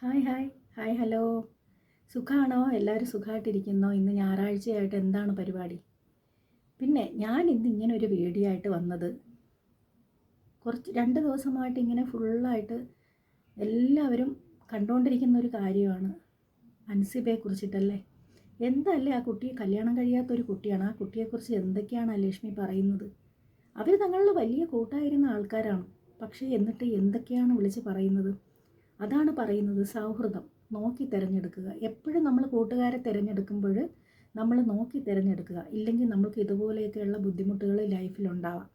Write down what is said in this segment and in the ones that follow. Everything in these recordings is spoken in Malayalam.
Hi hi hi hello. സുഖമാണോ? എല്ലാവരും സുഖമായിട്ടിരിക്കുന്നോ? ഇന്ന് ഞായറാഴ്ചയായിട്ട് എന്താണ് പരിപാടി? പിന്നെ ഞാൻ ഇന്ന് ഇങ്ങനെ ഒരു വീഡിയോ ആയിട്ട് വന്നത്, രണ്ട് ദിവസമായിട്ട് ഇങ്ങനെ ഫുള്ളായിട്ട് എല്ലാവരും കണ്ടുകൊണ്ടിരിക്കുന്ന ഒരു കാര്യമാണ് അൻസിബയെ കുറിച്ചിട്ടല്ലേ. എന്തല്ലേ ആ കുട്ടി, കല്യാണം കഴിയാത്തൊരു കുട്ടിയാണ്. ആ കുട്ടിയെക്കുറിച്ച് എന്തൊക്കെയാണ് ആ ലക്ഷ്മി പറയുന്നത്? അവർ തങ്ങളിൽ വലിയ കൂട്ടായിരുന്ന ആൾക്കാരാണ്. പക്ഷേ എന്നിട്ട് എന്തൊക്കെയാണ് വിളിച്ച് പറയുന്നത്? അതാണ് പറയുന്നത്, സൗഹൃദം നോക്കി തിരഞ്ഞെടുക്കുക. എപ്പോഴും നമ്മൾ കൂട്ടുകാരെ തിരഞ്ഞെടുക്കുമ്പോൾ നമ്മൾ നോക്കി തിരഞ്ഞെടുക്കുക. ഇല്ലെങ്കിൽ നമുക്ക് ഇതുപോലെയൊക്കെയുള്ള ബുദ്ധിമുട്ടുകൾ ലൈഫിലുണ്ടാവാം.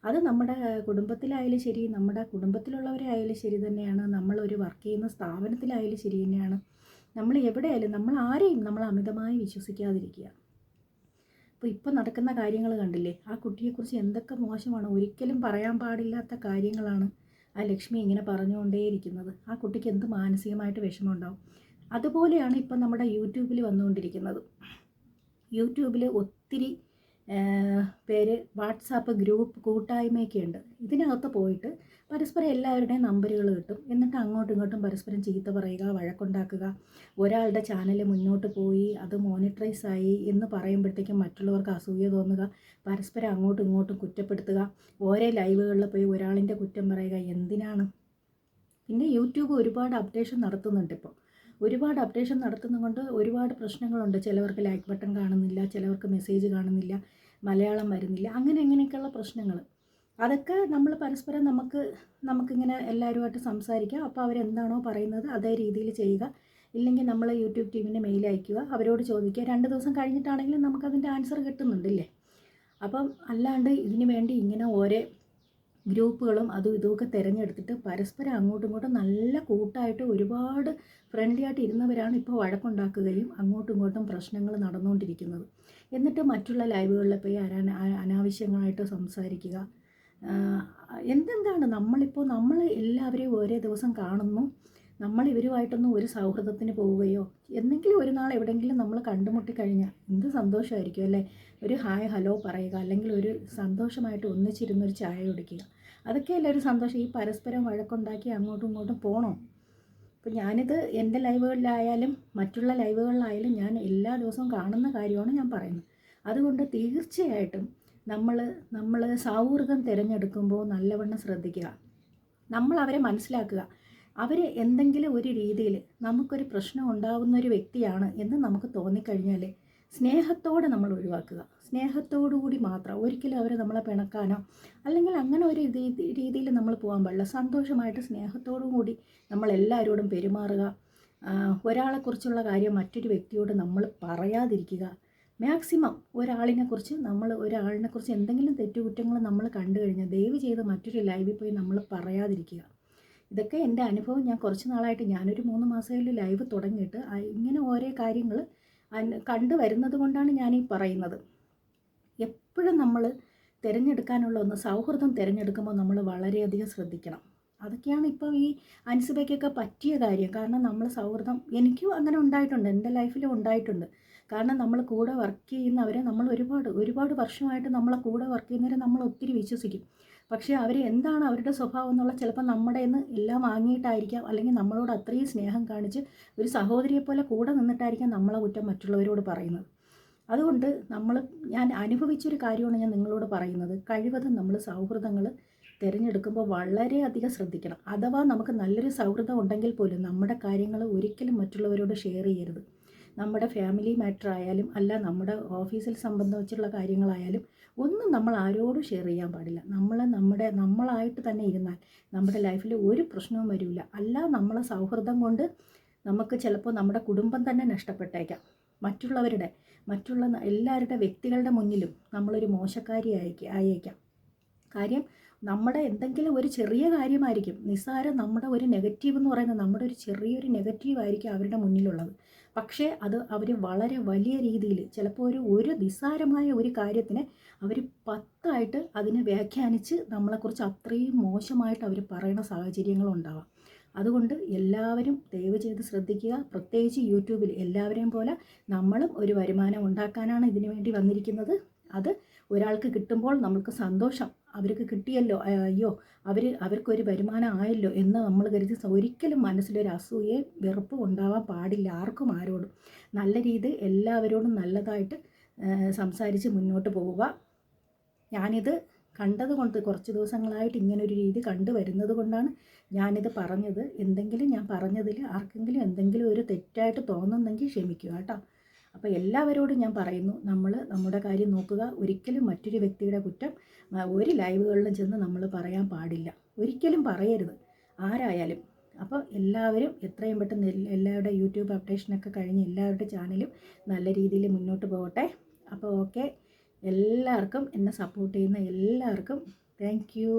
അത് നമ്മുടെ കുടുംബത്തിലായാലും ശരി, നമ്മുടെ കുടുംബത്തിലുള്ളവരായാലും ശരി തന്നെയാണ്, നമ്മളൊരു വർക്ക് ചെയ്യുന്ന സ്ഥാപനത്തിലായാലും ശരി തന്നെയാണ്. നമ്മൾ എവിടെയായാലും നമ്മൾ ആരെയും നമ്മൾ അമിതമായി വിശ്വസിക്കാതിരിക്കുക. അപ്പോൾ ഇപ്പം നടക്കുന്ന കാര്യങ്ങൾ കണ്ടില്ലേ? ആ കുട്ടിയെക്കുറിച്ച് എന്തൊക്കെ മോശമാണ്, ഒരിക്കലും പറയാൻ പാടില്ലാത്ത കാര്യങ്ങളാണ് ആ ലക്ഷ്മി ഇങ്ങനെ പറഞ്ഞുകൊണ്ടേയിരിക്കുന്നത്. ആ കുട്ടിക്ക് എന്ത് മാനസികമായിട്ട് വിഷമമുണ്ടാവും. അതുപോലെയാണ് ഇപ്പം നമ്മുടെ യൂട്യൂബിൽ വന്നുകൊണ്ടിരിക്കുന്നത്. യൂട്യൂബിൽ ഒത്തിരി പേര് വാട്സാപ്പ് ഗ്രൂപ്പ് കൂട്ടായ്മയൊക്കെ ഉണ്ട്. ഇതിനകത്ത് പോയിട്ട് പരസ്പരം എല്ലാവരുടെയും നമ്പറുകൾ കിട്ടും. എന്നിട്ട് അങ്ങോട്ടും ഇങ്ങോട്ടും പരസ്പരം ചീത്ത പറയുക, വഴക്കുണ്ടാക്കുക. ഒരാളുടെ ചാനൽ മുന്നോട്ട് പോയി അത് മോണിറ്ററൈസ് ആയി എന്ന് പറയുമ്പോഴത്തേക്കും മറ്റുള്ളവർക്ക് അസൂയ തോന്നുക, പരസ്പരം അങ്ങോട്ടും ഇങ്ങോട്ടും കുറ്റപ്പെടുത്തുക, ഓരോ ലൈവുകളിൽ പോയി ഒരാളിൻ്റെ കുറ്റം പറയുക. എന്തിനാണ്? പിന്നെ യൂട്യൂബ് ഒരുപാട് അപ്ഡേഷൻ നടത്തുന്നുണ്ട്. ഇപ്പോൾ ഒരുപാട് അപ്ഡേഷൻ നടത്തുന്നതുകൊണ്ട് ഒരുപാട് പ്രശ്നങ്ങളുണ്ട്. ചിലവർക്ക് ലൈക്ക് ബട്ടൺ കാണുന്നില്ല, ചിലവർക്ക് മെസ്സേജ് കാണുന്നില്ല, മലയാളം വരുന്നില്ല, അങ്ങനെയൊക്കെയുള്ള പ്രശ്നങ്ങൾ. അതൊക്കെ നമ്മൾ പരസ്പരം നമുക്കിങ്ങനെ എല്ലാവരുമായിട്ട് സംസാരിക്കാം. അപ്പോൾ അവരെന്താണോ പറയുന്നത് അതേ രീതിയിൽ ചെയ്യുക. ഇല്ലെങ്കിൽ നമ്മൾ യൂട്യൂബ് ടീമിന് മെയിൽ അയയ്ക്കുക, അവരോട് ചോദിക്കുക. 2 ദിവസം കഴിഞ്ഞിട്ടാണെങ്കിലും നമുക്കതിൻ്റെ ആൻസർ കിട്ടുന്നുണ്ടല്ലേ. അപ്പം അല്ലാണ്ട് ഇതിനു വേണ്ടി ഇങ്ങനെ ഓരോ ഗ്രൂപ്പുകളും അതും ഇതുമൊക്കെ തിരഞ്ഞെടുത്തിട്ട് പരസ്പരം അങ്ങോട്ടും ഇങ്ങോട്ടും നല്ല കൂട്ടായിട്ട് ഒരുപാട് ഫ്രണ്ട്ലി ആയിട്ട് ഇരുന്നവരാണ് ഇപ്പോൾ വഴക്കുണ്ടാക്കുകയും അങ്ങോട്ടും ഇങ്ങോട്ടും പ്രശ്നങ്ങൾ നടന്നുകൊണ്ടിരിക്കുന്നത്. എന്നിട്ട് മറ്റുള്ള ലൈവുകളിൽ പോയി അനാവശ്യമായിട്ട് സംസാരിക്കുക. എന്തെന്താണ് നമ്മൾ എല്ലാവരെയും ഒരേ ദിവസം കാണുന്നു, നമ്മൾ ഇവരുമായിട്ടൊന്നും ഒരു സൗഹൃദത്തിന് പോവുകയോ എന്തെങ്കിലും ഒരു നാൾ എവിടെയെങ്കിലും നമ്മൾ കണ്ടുമുട്ടിക്കഴിഞ്ഞാൽ എന്ത് സന്തോഷമായിരിക്കും അല്ലേ. ഒരു ഹായ് ഹലോ പറയുക, അല്ലെങ്കിൽ ഒരു സന്തോഷമായിട്ട് ഒന്നിച്ചിരുന്നൊരു ചായ കുടിക്കുക, അതൊക്കെയല്ലേ ഒരു സന്തോഷം. ഈ പരസ്പരം വഴക്കുണ്ടാക്കി അങ്ങോട്ടും ഇങ്ങോട്ടും പോകണോ? അപ്പോൾ ഞാനിത് എൻ്റെ ലൈവുകളിലായാലും മറ്റുള്ള ലൈവുകളിലായാലും ഞാൻ എല്ലാ ദിവസവും കാണുന്ന കാര്യമാണ് ഞാൻ പറയുന്നത്. അതുകൊണ്ട് തീർച്ചയായിട്ടും നമ്മൾ സൗഹൃദം തിരഞ്ഞെടുക്കുമ്പോൾ നല്ലവണ്ണം ശ്രദ്ധിക്കുക. നമ്മൾ അവരെ മനസ്സിലാക്കുക. അവർ എന്തെങ്കിലും ഒരു രീതിയിൽ നമുക്കൊരു പ്രശ്നം ഉണ്ടാകുന്ന ഒരു വ്യക്തിയാണ് എന്ന് നമുക്ക് തോന്നിക്കഴിഞ്ഞാൽ സ്നേഹത്തോടെ നമ്മൾ ഒഴിവാക്കുക. സ്നേഹത്തോടുകൂടി മാത്രം. ഒരിക്കലും അവർ നമ്മളെ പിണക്കാനോ അല്ലെങ്കിൽ അങ്ങനെ ഒരു രീതിയിൽ നമ്മൾ പോകാൻ പാടില്ല. സന്തോഷമായിട്ട് സ്നേഹത്തോടു കൂടി നമ്മളെല്ലാവരോടും പെരുമാറുക. ഒരാളെക്കുറിച്ചുള്ള കാര്യം മറ്റൊരു വ്യക്തിയോട് നമ്മൾ പറയാതിരിക്കുക. മാക്സിമം ഒരാളിനെക്കുറിച്ച് എന്തെങ്കിലും തെറ്റുകുറ്റങ്ങൾ നമ്മൾ കണ്ടു കഴിഞ്ഞാൽ ദയവ് ചെയ്ത് മറ്റൊരു ലൈവിൽ പോയി നമ്മൾ പറയാതിരിക്കുക. ഇതൊക്കെ എൻ്റെ അനുഭവം. ഞാൻ കുറച്ച് നാളായിട്ട്, ഞാനൊരു 3 മാസമായാലും ലൈവ് തുടങ്ങിയിട്ട് ഇങ്ങനെ ഓരോ കാര്യങ്ങൾ കണ്ടു വരുന്നത് കൊണ്ടാണ് ഞാനീ പറയുന്നത്. എപ്പോഴും നമ്മൾ തിരഞ്ഞെടുക്കാനുള്ള ഒന്ന്, സൗഹൃദം തിരഞ്ഞെടുക്കുമ്പോൾ നമ്മൾ വളരെയധികം ശ്രദ്ധിക്കണം. അതൊക്കെയാണ് ഇപ്പോൾ ഈ അൻസിബയ്ക്കൊക്കെ പറ്റിയ കാര്യം. കാരണം നമ്മൾ സൗഹൃദം, എനിക്കും അങ്ങനെ ഉണ്ടായിട്ടുണ്ട്, എൻ്റെ ലൈഫിലും ഉണ്ടായിട്ടുണ്ട്. കാരണം നമ്മൾ കൂടെ വർക്ക് ചെയ്യുന്നവരെ നമ്മൾ ഒരുപാട് വർഷമായിട്ട് നമ്മളെ കൂടെ വർക്ക് ചെയ്യുന്നവരെ നമ്മൾ ഒത്തിരി വിശ്വസിക്കും. പക്ഷേ അവർ എന്താണ് അവരുടെ സ്വഭാവം എന്നുള്ള ചിലപ്പോൾ നമ്മുടെ നിന്ന് എല്ലാം വാങ്ങിയിട്ടായിരിക്കാം, അല്ലെങ്കിൽ നമ്മളോട് അത്രയും സ്നേഹം കാണിച്ച് ഒരു സഹോദരിയെപ്പോലെ കൂടെ നിന്നിട്ടായിരിക്കാം നമ്മളെ കുറ്റം മറ്റുള്ളവരോട് പറയുന്നത്. അതുകൊണ്ട് ഞാൻ അനുഭവിച്ചൊരു കാര്യമാണ് ഞാൻ നിങ്ങളോട് പറയുന്നത്. കഴിവതും നമ്മൾ സൗഹൃദങ്ങൾ തിരഞ്ഞെടുക്കുമ്പോൾ വളരെയധികം ശ്രദ്ധിക്കണം. അഥവാ നമുക്ക് നല്ലൊരു സൗഹൃദം ഉണ്ടെങ്കിൽ പോലും നമ്മുടെ കാര്യങ്ങൾ ഒരിക്കലും മറ്റുള്ളവരോട് ഷെയർ ചെയ്യരുത്. നമ്മുടെ ഫാമിലി മാറ്റർ ആയാലും അല്ല, നമ്മുടെ ഓഫീസിൽ സംബന്ധിച്ചുള്ള കാര്യങ്ങളായാലും ഒന്നും നമ്മൾ ആരോടും ഷെയർ ചെയ്യാൻ പാടില്ല. നമ്മളായിട്ട് തന്നെ ഇരുന്നാൽ നമ്മുടെ ലൈഫിൽ ഒരു പ്രശ്നവും വരില്ല. അല്ല, നമ്മളെ സൗഹൃദം കൊണ്ട് നമുക്ക് ചിലപ്പോൾ നമ്മുടെ കുടുംബം തന്നെ നഷ്ടപ്പെട്ടേക്കാം. മറ്റുള്ള എല്ലാവരുടെ വ്യക്തികളുടെ മുന്നിലും നമ്മളൊരു മോശക്കാരി ആയേക്കാം. കാര്യം നമ്മുടെ എന്തെങ്കിലും ഒരു ചെറിയ കാര്യമായിരിക്കും, നിസ്സാരം, നമ്മുടെ ഒരു നെഗറ്റീവ് എന്ന് പറയുന്നത് നമ്മുടെ ഒരു ചെറിയൊരു നെഗറ്റീവായിരിക്കും അവരുടെ മുന്നിലുള്ളത്. പക്ഷേ അത് അവർ വളരെ വലിയ രീതിയിൽ, ചിലപ്പോൾ ഒരു നിസ്സാരമായ ഒരു കാര്യത്തിന് അവർ 10 അതിനെ വ്യാഖ്യാനിച്ച് നമ്മളെക്കുറിച്ച് അത്രയും മോശമായിട്ട് അവർ പറയുന്ന സാഹചര്യങ്ങളുണ്ടാവാം. അതുകൊണ്ട് എല്ലാവരും ദയവ് ചെയ്ത് ശ്രദ്ധിക്കുക. പ്രത്യേകിച്ച് യൂട്യൂബിൽ എല്ലാവരെയും പോലെ നമ്മളും ഒരു വരുമാനം ഉണ്ടാക്കാനാണ് ഇതിനു വേണ്ടി വന്നിരിക്കുന്നത്. അത് ഒരാൾക്ക് കിട്ടുമ്പോൾ നമുക്ക് സന്തോഷം, അവർക്ക് കിട്ടിയല്ലോ, അയ്യോ അവർക്കൊരു വരുമാനം ആയല്ലോ എന്ന് നമ്മൾ കരുതി ഒരിക്കലും മനസ്സിലൊരു അസൂയയും വെറുപ്പും ഉണ്ടാവാൻ പാടില്ല ആർക്കും ആരോടും. നല്ല രീതിയിൽ എല്ലാവരോടും നല്ലതായിട്ട് സംസാരിച്ച് മുന്നോട്ട് പോവുക. ഞാനിത് കണ്ടതുകൊണ്ട് കുറച്ച് ദിവസങ്ങളായിട്ട് ഇങ്ങനൊരു രീതി കണ്ടുവരുന്നത് കൊണ്ടാണ് ഞാനിത് പറഞ്ഞത്. എന്തെങ്കിലും ഞാൻ പറഞ്ഞതിൽ ആർക്കെങ്കിലും എന്തെങ്കിലും ഒരു തെറ്റായിട്ട് തോന്നുന്നെങ്കിൽ ക്ഷമിക്കുക കേട്ടോ. അപ്പോൾ എല്ലാവരോടും ഞാൻ പറയുന്നു, നമ്മൾ നമ്മുടെ കാര്യം നോക്കുക. ഒരിക്കലും മറ്റൊരു വ്യക്തിയുടെ കുറ്റം ഒരു ലൈവുകളിലും ചെന്ന് നമ്മൾ പറയാൻ പാടില്ല, ഒരിക്കലും പറയരുത് ആരായാലും. അപ്പോൾ എല്ലാവരും എത്രയും പെട്ടെന്ന് എല്ലാവരുടെ യൂട്യൂബ് അപ്ഡേഷനൊക്കെ കഴിഞ്ഞ് എല്ലാവരുടെ ചാനലും നല്ല രീതിയിൽ മുന്നോട്ട് പോകട്ടെ. അപ്പോൾ ഓക്കെ, എല്ലാവർക്കും എന്നെ സപ്പോർട്ട് ചെയ്യുന്ന എല്ലാവർക്കും താങ്ക് യു.